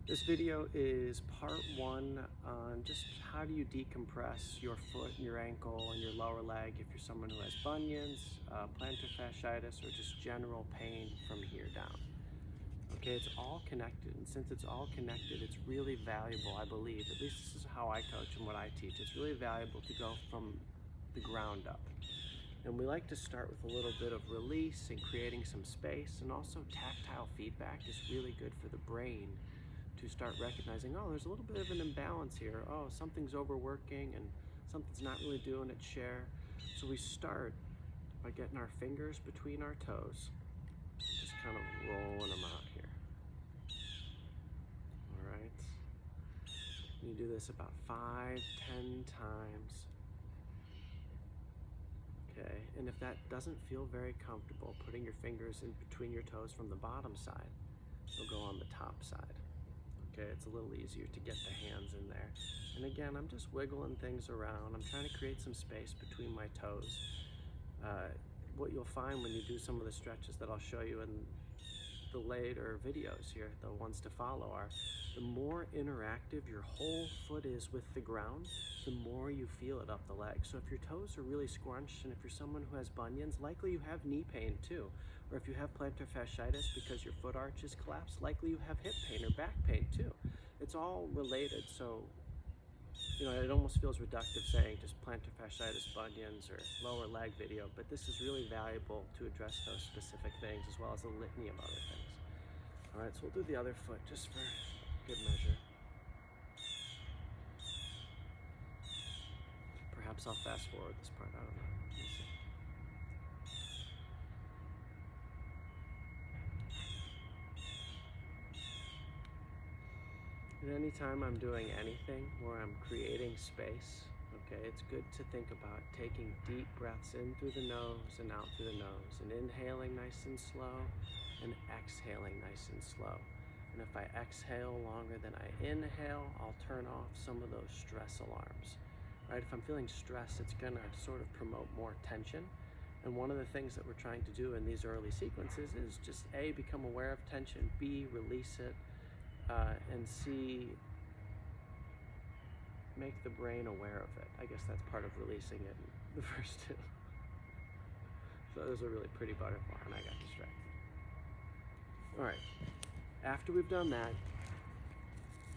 This video is part one on just how do you decompress your foot and your ankle and your lower leg if you're someone who has bunions, plantar fasciitis, or just general pain from here down. Okay, it's all connected, and since it's all connected, it's really valuable, I believe, at least this is how I coach and what I teach, it's really valuable to go from the ground up. And we like to start with a little bit of release and creating some space, and also tactile feedback is really good for the brain to start recognizing, oh, there's a little bit of an imbalance here. Oh, something's overworking and something's not really doing its share. So we start by getting our fingers between our toes, just kind of rolling them out here. All right. You do this about 5-10 times. Okay, and if that doesn't feel very comfortable, putting your fingers in between your toes from the bottom side, you'll go on the top side. Okay, it's a little easier to get the hands in there. And again, I'm just wiggling things around. I'm trying to create some space between my toes. What you'll find when you do some of the stretches that I'll show you in the later videos here, the ones to follow, are the more interactive your whole foot is with the ground, the more you feel it up the leg. So if your toes are really scrunched, and if you're someone who has bunions, likely you have knee pain too. Or if you have plantar fasciitis because your foot arch is collapsed, likely you have hip pain or back pain too. It's all related. So, you know, it almost feels reductive saying just plantar fasciitis, bunions, or lower leg video, but this is really valuable to address those specific things as well as a litany of other things. All right, so we'll do the other foot just for good measure. Perhaps I'll fast forward this part, I don't know. Let me see. And anytime I'm doing anything where I'm creating space, okay, it's good to think about taking deep breaths in through the nose and out through the nose, and inhaling nice and slow, and exhaling nice and slow. And if I exhale longer than I inhale, I'll turn off some of those stress alarms, right? If I'm feeling stress, it's gonna sort of promote more tension. And one of the things that we're trying to do in these early sequences is just A, become aware of tension, B, release it, and C, make the brain aware of it. I guess that's part of releasing it in the first two. So there's a really pretty butterfly, and I got distracted. All right, after we've done that,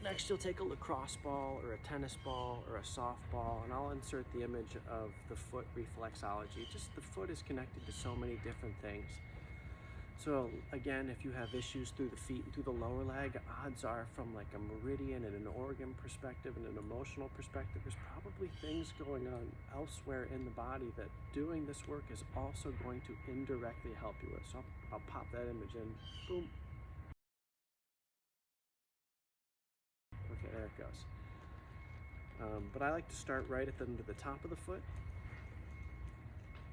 next you'll take a lacrosse ball or a tennis ball or a softball, and I'll insert the image of the foot reflexology. Just the foot is connected to so many different things. So again, if you have issues through the feet and through the lower leg, odds are from like a meridian and an organ perspective and an emotional perspective, there's probably things going on elsewhere in the body that doing this work is also going to indirectly help you with. So I'll pop that image in, boom. Okay, there it goes. But I like to start right at the top of the foot,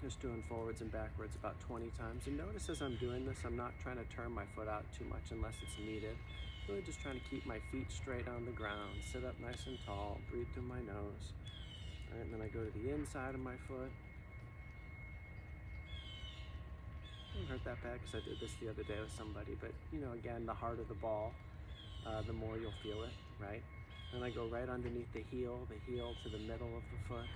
just doing forwards and backwards about 20 times. And notice as I'm doing this, I'm not trying to turn my foot out too much unless it's needed. Really just trying to keep my feet straight on the ground, sit up nice and tall, breathe through my nose. All right, and then I go to the inside of my foot. Didn't hurt that bad because I did this the other day with somebody, but you know, again, the harder the ball, the more you'll feel it, right? Then I go right underneath the heel to the middle of the foot.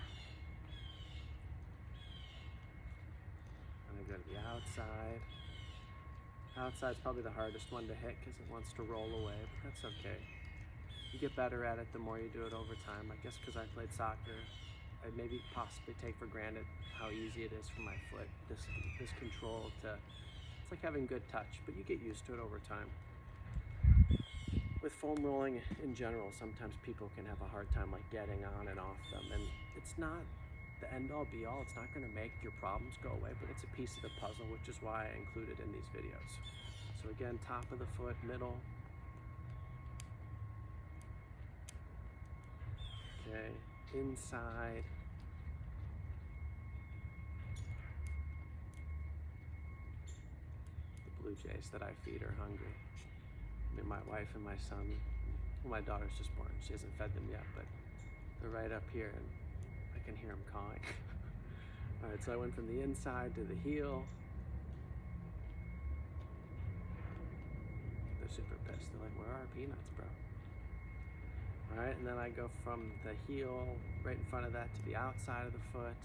Go to the outside. Outside's probably the hardest one to hit because it wants to roll away, but that's okay. You get better at it the more you do it over time. I guess because I played soccer, I maybe possibly take for granted how easy it is for my foot, this control to, it's like having good touch, but you get used to it over time. With foam rolling in general, sometimes people can have a hard time like getting on and off them, and it's not the end-all be-all. It's not going to make your problems go away, but it's a piece of the puzzle, which is why I include it in these videos. So again, top of the foot, middle. Okay, inside. The blue jays that I feed are hungry. I mean, my wife and my son, well, my daughter's just born. She hasn't fed them yet, but they're right up here, and I can hear them cawing. All right, so I went from the inside to the heel. They're super pissed. They're like, where are our peanuts, bro? All right, and then I go from the heel right in front of that to the outside of the foot,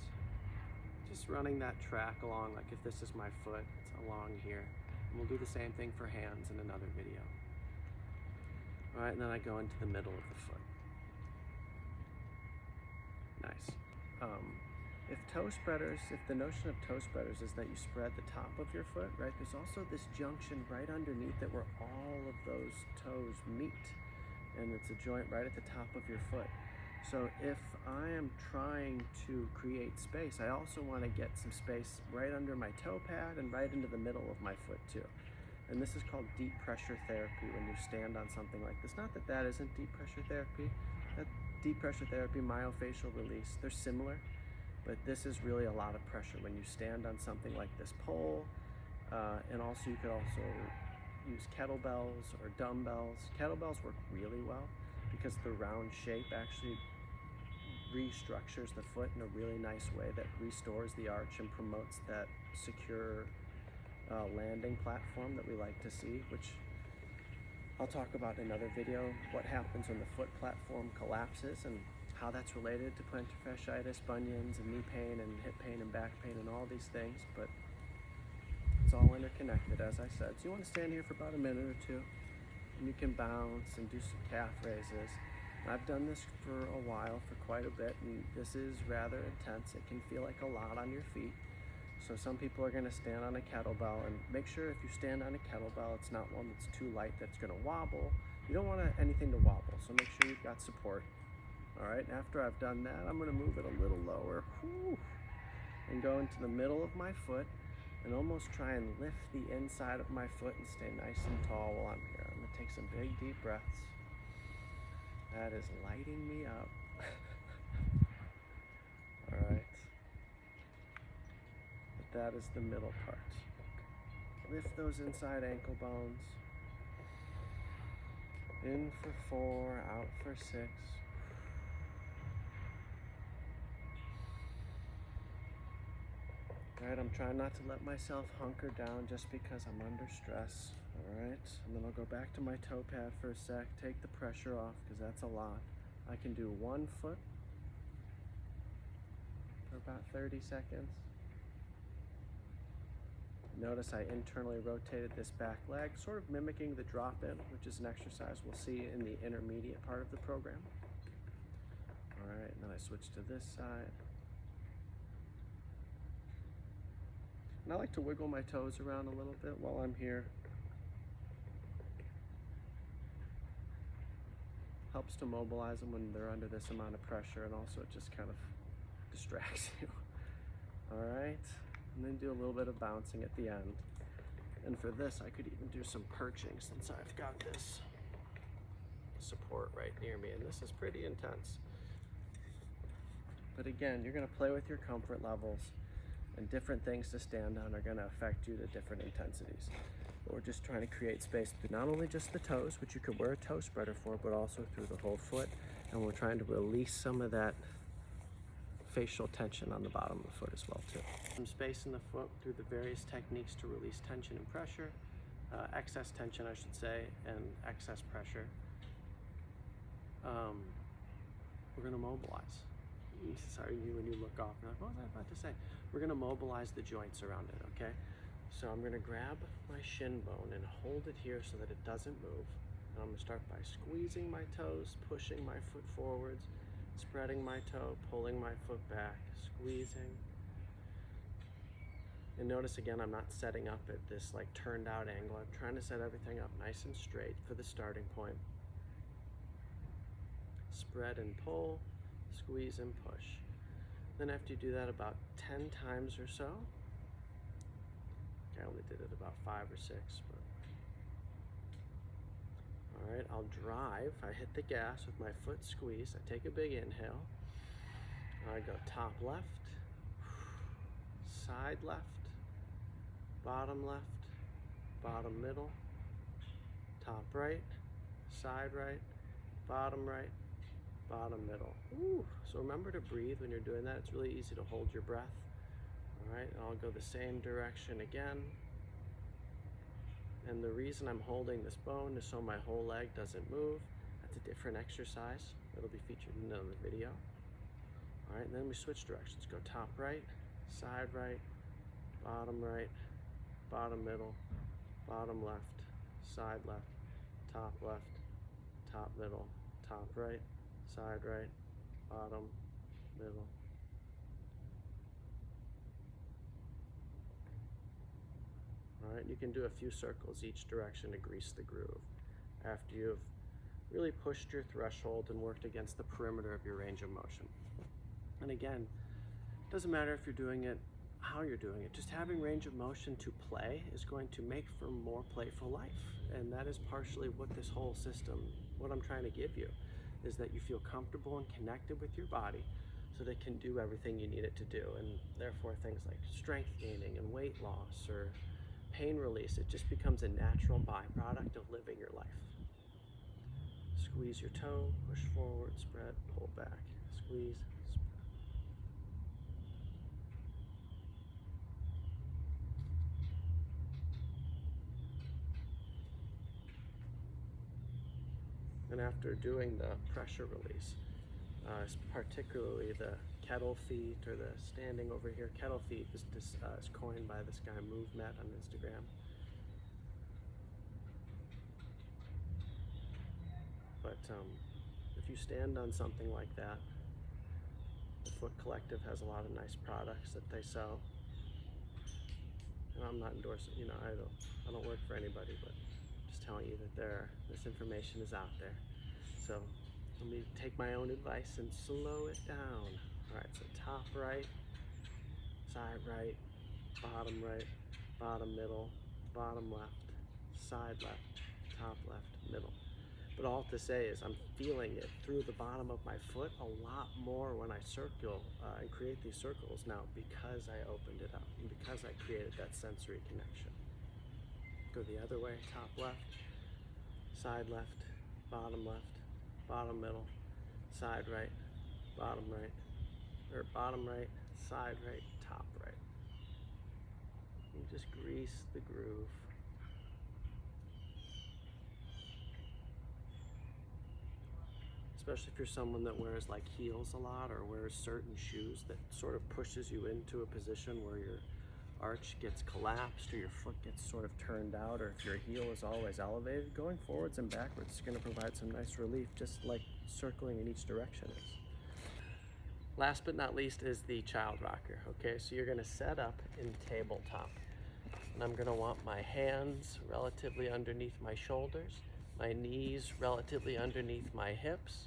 just running that track along, like if this is my foot, it's along here. And we'll do the same thing for hands in another video. All right, and then I go into the middle of the foot. Nice. If the notion of toe spreaders is that you spread the top of your foot, right, there's also this junction right underneath it where all of those toes meet. And it's a joint right at the top of your foot. So if I am trying to create space, I also want to get some space right under my toe pad and right into the middle of my foot too. And this is called deep pressure therapy when you stand on something like this. Not that that isn't deep pressure therapy. That deep pressure therapy, myofascial release, they're similar, but this is really a lot of pressure when you stand on something like this pole. And also you could also use kettlebells or dumbbells. Kettlebells work really well because the round shape actually restructures the foot in a really nice way that restores the arch and promotes that secure landing platform that we like to see, which I'll talk about in another video, what happens when the foot platform collapses and how that's related to plantar fasciitis, bunions, and knee pain, and hip pain, and back pain, and all these things, but it's all interconnected, as I said. So you want to stand here for about a minute or two, and you can bounce and do some calf raises. I've done this for a while, for quite a bit, and this is rather intense. It can feel like a lot on your feet. So some people are going to stand on a kettlebell, and make sure if you stand on a kettlebell, it's not one that's too light that's going to wobble. You don't want anything to wobble, so make sure you've got support. All right, after I've done that, I'm going to move it a little lower, and go into the middle of my foot, and almost try and lift the inside of my foot and stay nice and tall while I'm here. I'm going to take some big, deep breaths. That is lighting me up. All right. But that is the middle part. Lift those inside ankle bones. In for 4, out for 6. All right, I'm trying not to let myself hunker down just because I'm under stress. All right, and then I'll go back to my toe pad for a sec, take the pressure off because that's a lot. I can do one foot for about 30 seconds. Notice I internally rotated this back leg, sort of mimicking the drop-in, which is an exercise we'll see in the intermediate part of the program. All right, and then I switch to this side. And I like to wiggle my toes around a little bit while I'm here. Helps to mobilize them when they're under this amount of pressure, and also it just kind of distracts you. All right, and then do a little bit of bouncing at the end. And for this, I could even do some perching since I've got this support right near me, and this is pretty intense. But again, you're gonna play with your comfort levels, and different things to stand on are gonna affect you to different intensities. But we're just trying to create space through not only just the toes, which you could wear a toe spreader for, but also through the whole foot. And we're trying to release some of that facial tension on the bottom of the foot as well too. Some space in the foot through the various techniques to release tension and pressure, excess tension I should say, and excess pressure. We're gonna mobilize. Sorry, when you look off, you're like, what was I about to say? We're gonna mobilize the joints around it, okay? So I'm gonna grab my shin bone and hold it here so that it doesn't move. And I'm gonna start by squeezing my toes, pushing my foot forwards, spreading my toe, pulling my foot back, squeezing. And notice again, I'm not setting up at this like turned out angle. I'm trying to set everything up nice and straight for the starting point. Spread and pull, squeeze and push. Then after you do that about 10 times or so, I only did it about 5 or 6, but all right, I'll drive. I hit the gas with my foot squeezed. I take a big inhale. I go top left, side left, bottom left, bottom middle, top right, side right, bottom right, bottom middle. Ooh. So remember to breathe when you're doing that. It's really easy to hold your breath. All right, and I'll go the same direction again. And the reason I'm holding this bone is so my whole leg doesn't move. At That's a different exercise. It'll be featured in another video. All right, and then we switch directions. Go top right, side right, bottom middle, bottom left, side left, top middle, top right, side right, bottom, middle. All right, you can do a few circles each direction to grease the groove after you've really pushed your threshold and worked against the perimeter of your range of motion. And again, it doesn't matter if you're doing it, how you're doing it, just having range of motion to play is going to make for more playful life. And that is partially what this whole system, what I'm trying to give you, is that you feel comfortable and connected with your body so that it can do everything you need it to do. And therefore things like strength gaining and weight loss or pain release, it just becomes a natural byproduct of living your life. Squeeze your toe, push forward, spread, pull back, squeeze, spread. And after doing the pressure release, particularly the kettle feet or the standing over here, kettle feet is coined by this guy MoveMet on Instagram. But if you stand on something like that, the Foot Collective has a lot of nice products that they sell. And I'm not endorsing, you know, I don't work for anybody, but just telling you that this information is out there. So let me take my own advice and slow it down. All right, so top right, side right, bottom middle, bottom left, side left, top left, middle. But all to say is I'm feeling it through the bottom of my foot a lot more when I circle and create these circles now because I opened it up and because I created that sensory connection. Go the other way, top left, side left, bottom middle, side right, bottom right, or bottom right, side right, top right. And just grease the groove. Especially if you're someone that wears like heels a lot or wears certain shoes that sort of pushes you into a position where your arch gets collapsed or your foot gets sort of turned out, or if your heel is always elevated, going forwards and backwards is going to provide some nice relief, just like circling in each direction is. Last but not least is the child rocker. Okay, so you're going to set up in tabletop, and I'm going to want my hands relatively underneath my shoulders, my knees relatively underneath my hips,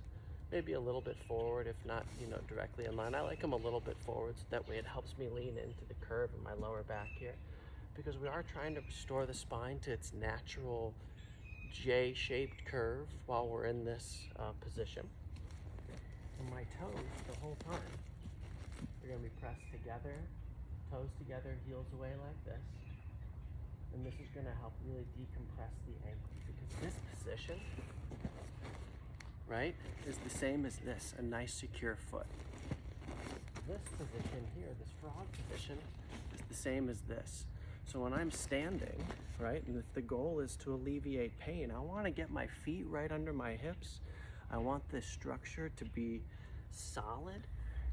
maybe a little bit forward, if not, you know, directly in line. I like them a little bit forward, so that way it helps me lean into the curve in my lower back here, because we are trying to restore the spine to its natural J-shaped curve while we're in this position. And my toes the whole time, they're gonna be pressed together, toes together, heels away like this. And this is gonna help really decompress the ankle, because this position, right, is the same as this, a nice secure foot. This position here, this frog position, is the same as this. So when I'm standing, right, and if the goal is to alleviate pain, I want to get my feet right under my hips. I want this structure to be solid,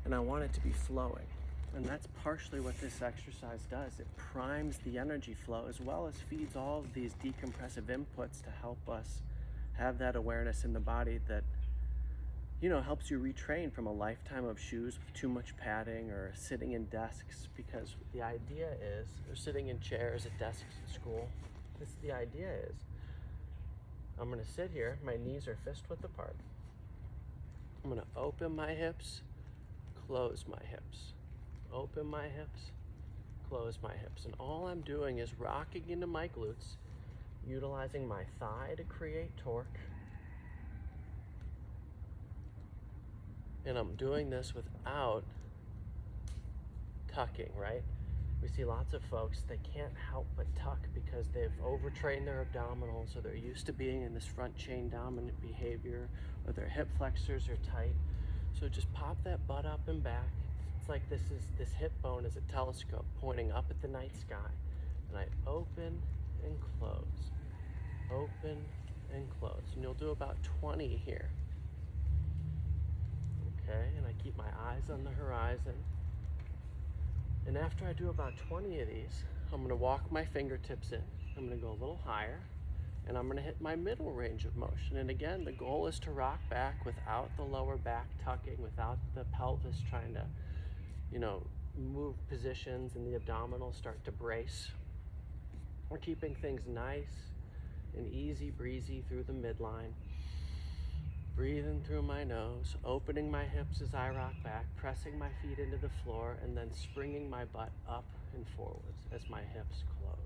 and I want it to be flowing. And that's partially what this exercise does. It primes the energy flow as well as feeds all of these decompressive inputs to help us have that awareness in the body that, you know, helps you retrain from a lifetime of shoes with too much padding or sitting in desks, because the idea is, or sitting in chairs at desks at school, the idea is, I'm gonna sit here, my knees are fist width apart. I'm gonna open my hips, close my hips, open my hips, close my hips. And all I'm doing is rocking into my glutes, utilizing my thigh to create torque. And I'm doing this without tucking, right? We see lots of folks, they can't help but tuck because they've overtrained their abdominals, or they're used to being in this front chain dominant behavior, or their hip flexors are tight. So just pop that butt up and back. It's like this hip bone is a telescope pointing up at the night sky. And I open and close, open and close. And you'll do about 20 here. Okay, and I keep my eyes on the horizon. And after I do about 20 of these, I'm going to walk my fingertips in. I'm going to go a little higher, and I'm going to hit my middle range of motion. And again, the goal is to rock back without the lower back tucking, without the pelvis trying to, you know, move positions and the abdominals start to brace. We're keeping things nice and easy breezy through the midline. Breathing through my nose, opening my hips as I rock back, pressing my feet into the floor, and then springing my butt up and forwards as my hips close.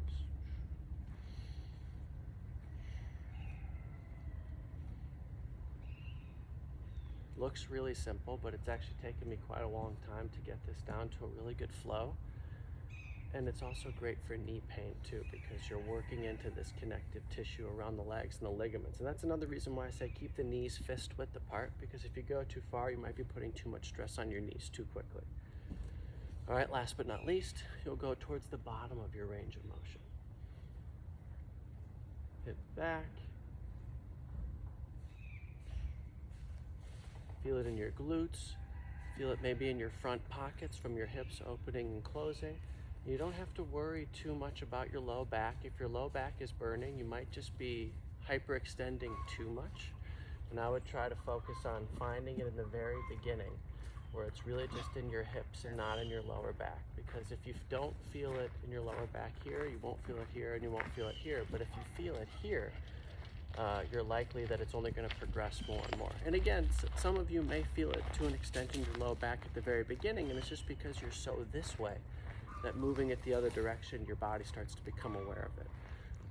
Looks really simple, but it's actually taken me quite a long time to get this down to a really good flow. And it's also great for knee pain too, because you're working into this connective tissue around the legs and the ligaments. And that's another reason why I say keep the knees fist width apart, because if you go too far, you might be putting too much stress on your knees too quickly. All right, last but not least, you'll go towards the bottom of your range of motion. Hip back. Feel it in your glutes. Feel it maybe in your front pockets from your hips opening and closing. You don't have to worry too much about your low back. If your low back is burning, you might just be hyperextending too much. And I would try to focus on finding it in the very beginning, where it's really just in your hips and not in your lower back. Because if you don't feel it in your lower back here, you won't feel it here, and you won't feel it here. But if you feel it here, you're likely that it's only going to progress more and more. And again, some of you may feel it to an extent in your low back at the very beginning, and it's just because you're so this way that moving it the other direction, your body starts to become aware of it.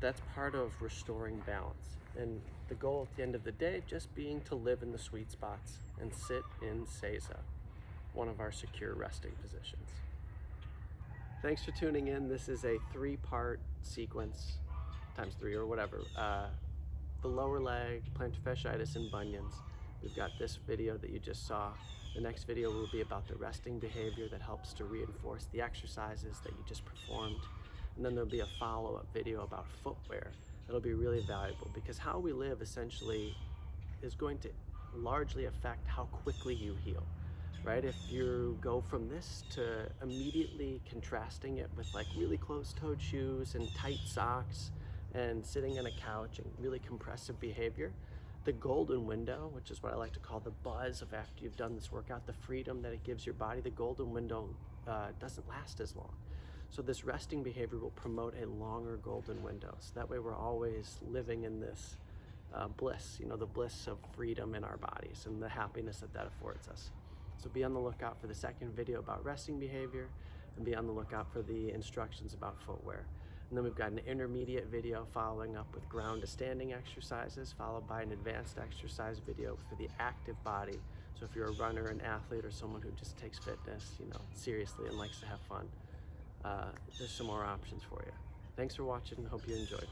That's part of restoring balance. And the goal at the end of the day, just being to live in the sweet spots and sit in Seiza, one of our secure resting positions. Thanks for tuning in. This is a 3-part sequence, times 3 or whatever. The lower leg, plantar fasciitis, and bunions. We've got this video that you just saw. The next video will be about the resting behavior that helps to reinforce the exercises that you just performed. And then there'll be a follow-up video about footwear. That'll be really valuable, because how we live essentially is going to largely affect how quickly you heal, right? If you go from this to immediately contrasting it with like really closed-toed shoes and tight socks and sitting on a couch and really compressive behavior, the golden window, which is what I like to call the buzz of after you've done this workout, the freedom that it gives your body, the golden window doesn't last as long. So this resting behavior will promote a longer golden window. So that way we're always living in this bliss, you know, the bliss of freedom in our bodies and the happiness that that affords us. So be on the lookout for the second video about resting behavior, and be on the lookout for the instructions about footwear. And then we've got an intermediate video following up with ground to standing exercises, followed by an advanced exercise video for the active body. So if you're a runner, an athlete, or someone who just takes fitness, you know, seriously and likes to have fun, there's some more options for you. Thanks for watching, and hope you enjoyed.